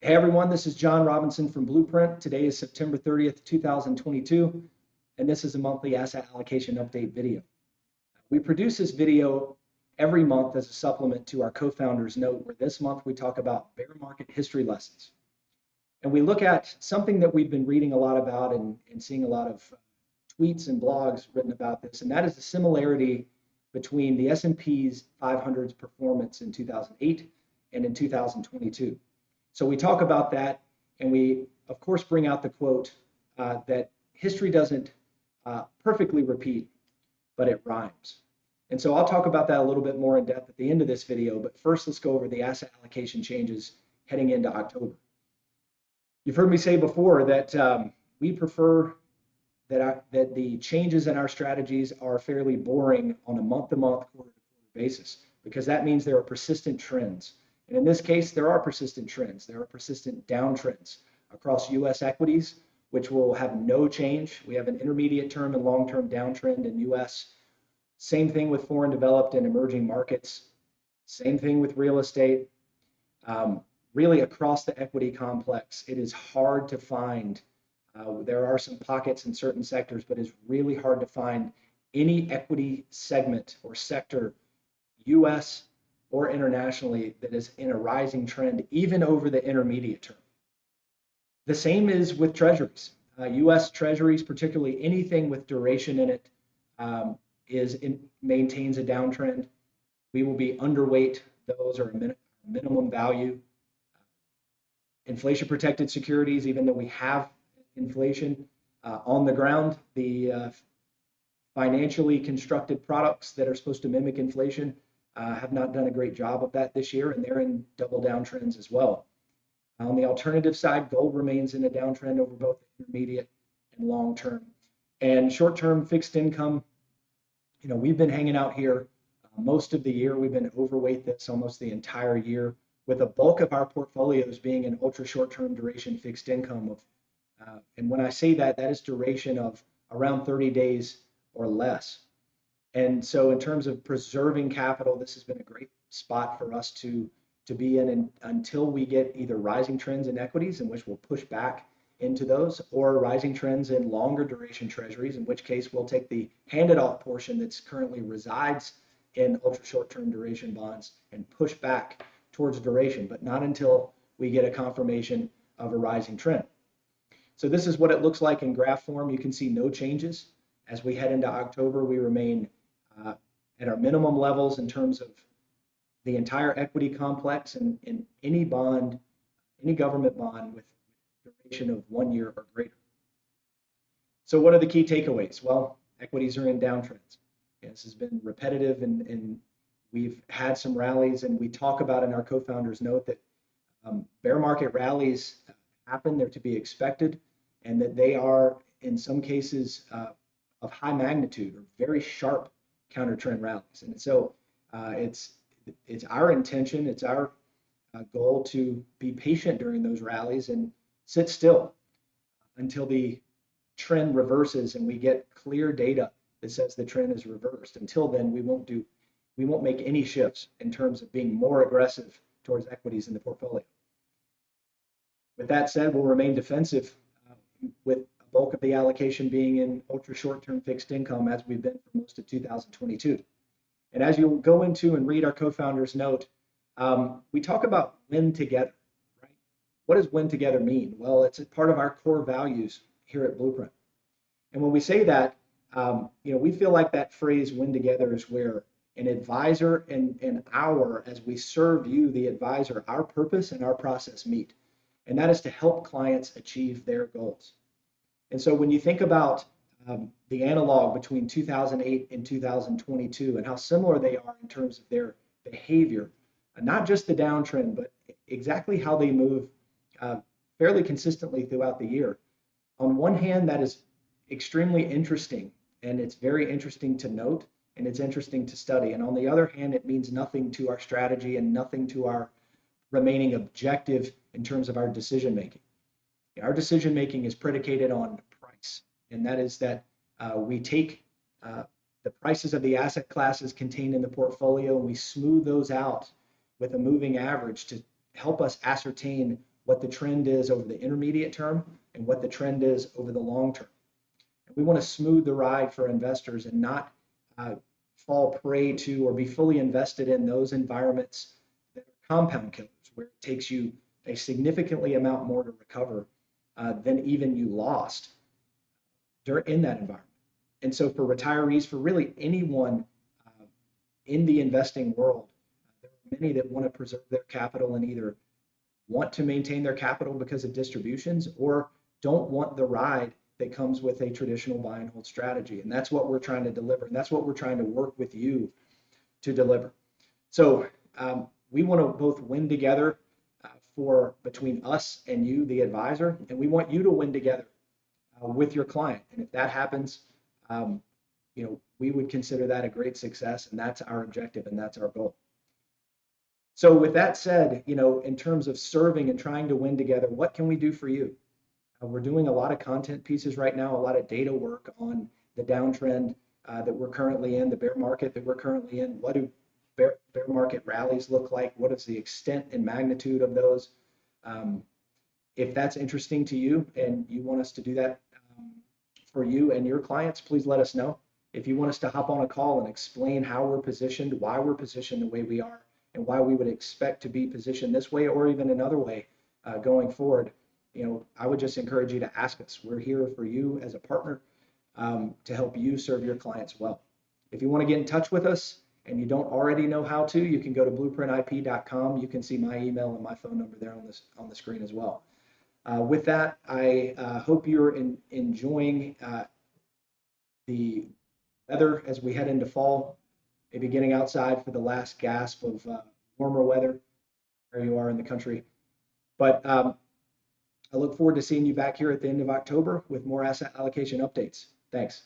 Hey everyone, this is John Robinson from Blueprint. Today is September 30th, 2022, and this is a monthly asset allocation update video. We produce this video every month as a supplement to our co-founders note, where this month we talk about bear market history lessons. And we look at something that we've been reading a lot about and seeing a lot of tweets and blogs written about this, and that is the similarity between the S&P's 500's performance in 2008 and in 2022. So we talk about that, and we, of course, bring out the quote that history doesn't perfectly repeat, but it rhymes. And so I'll talk about that a little bit more in depth at the end of this video, but first let's go over the asset allocation changes heading into October. You've heard me say before that we prefer that the changes in our strategies are fairly boring on a month-to-month, quarter-to-quarter basis, because that means there are persistent trends. And in this case, there are persistent trends. There are persistent downtrends across U.S. equities, which will have no change. We have an intermediate term and long-term downtrend in U.S. Same thing with foreign developed and emerging markets. Same thing with real estate. Really across the equity complex, it is hard to find. There are some pockets in certain sectors, but it's really hard to find any equity segment or sector, U.S. or internationally, that is in a rising trend, even over the intermediate term. The same is with treasuries. U.S. treasuries, particularly anything with duration in it, maintains a downtrend. We will be underweight those, or minimum value. Inflation protected securities, even though we have inflation on the ground, the financially constructed products that are supposed to mimic inflation have not done a great job of that this year, and they're in double downtrends as well. On the alternative side, gold remains in a downtrend over both intermediate and long term. And short term fixed income, we've been hanging out here most of the year. We've been overweight this almost the entire year, with a bulk of our portfolios being in ultra short term duration fixed income. And when I say that, that is duration of around 30 days or less. And so in terms of preserving capital, this has been a great spot for us to be in until we get either rising trends in equities, in which we'll push back into those, or rising trends in longer duration treasuries, in which case we'll take the handed off portion that's currently resides in ultra short term duration bonds and push back towards duration, but not until we get a confirmation of a rising trend. So this is what it looks like in graph form. You can see no changes. As we head into October, we remain at our minimum levels in terms of the entire equity complex, and in any bond, any government bond with duration of 1 year or greater. So what are the key takeaways? Well, equities are in downtrends. This has been repetitive, and we've had some rallies, and we talk about in our co-founders note that bear market rallies happen, they're to be expected, and that they are in some cases of high magnitude or very sharp counter trend rallies. And so it's our intention, it's our goal to be patient during those rallies and sit still until the trend reverses and we get clear data that says the trend is reversed. Until then, we won't make any shifts in terms of being more aggressive towards equities in the portfolio. With that said, we'll remain defensive with a bulk of the allocation being in ultra short-term fixed income, as we've been for most of 2022. And as you go into and read our co-founders note, we talk about win together, right? What does win together mean? Well, it's a part of our core values here at Blueprint. And when we say that, we feel like that phrase win together is where an advisor and as we serve you, the advisor, our purpose and our process meet. And that is to help clients achieve their goals. And so when you think about the analog between 2008 and 2022 and how similar they are in terms of their behavior, not just the downtrend, but exactly how they move fairly consistently throughout the year. On one hand, that is extremely interesting, and it's very interesting to note, and it's interesting to study. And on the other hand, it means nothing to our strategy and nothing to our remaining objective in terms of our decision making. Our decision making is predicated on price, and that is that we take the prices of the asset classes contained in the portfolio and we smooth those out with a moving average to help us ascertain what the trend is over the intermediate term and what the trend is over the long term. We want to smooth the ride for investors and not fall prey to or be fully invested in those environments that are compound killers, where it takes you a significantly amount more to recover than even you lost in that environment. And so for retirees, for really anyone in the investing world, there are many that want to preserve their capital and either want to maintain their capital because of distributions or don't want the ride that comes with a traditional buy and hold strategy. And that's what we're trying to deliver. And that's what we're trying to work with you to deliver. So we want to both win together for between us and you, the advisor, and we want you to win together with your client. And if that happens, we would consider that a great success, and that's our objective and that's our goal. So with that said, in terms of serving and trying to win together, what can we do for you? We're doing a lot of content pieces right now, a lot of data work on the downtrend that we're currently in, the bear market that we're currently in. What do bear market rallies look like? What is the extent and magnitude of those? If that's interesting to you and you want us to do that for you and your clients, please let us know. If you want us to hop on a call and explain how we're positioned, why we're positioned the way we are, and why we would expect to be positioned this way or even another way going forward, I would just encourage you to ask us. We're here for you as a partner to help you serve your clients well. If you want to get in touch with us and you don't already know how to, you can go to blueprintip.com. You can see my email and my phone number there on the screen as well. With that, I hope you're enjoying the weather as we head into fall, maybe getting outside for the last gasp of warmer weather where you are in the country. But I look forward to seeing you back here at the end of October with more asset allocation updates. Thanks.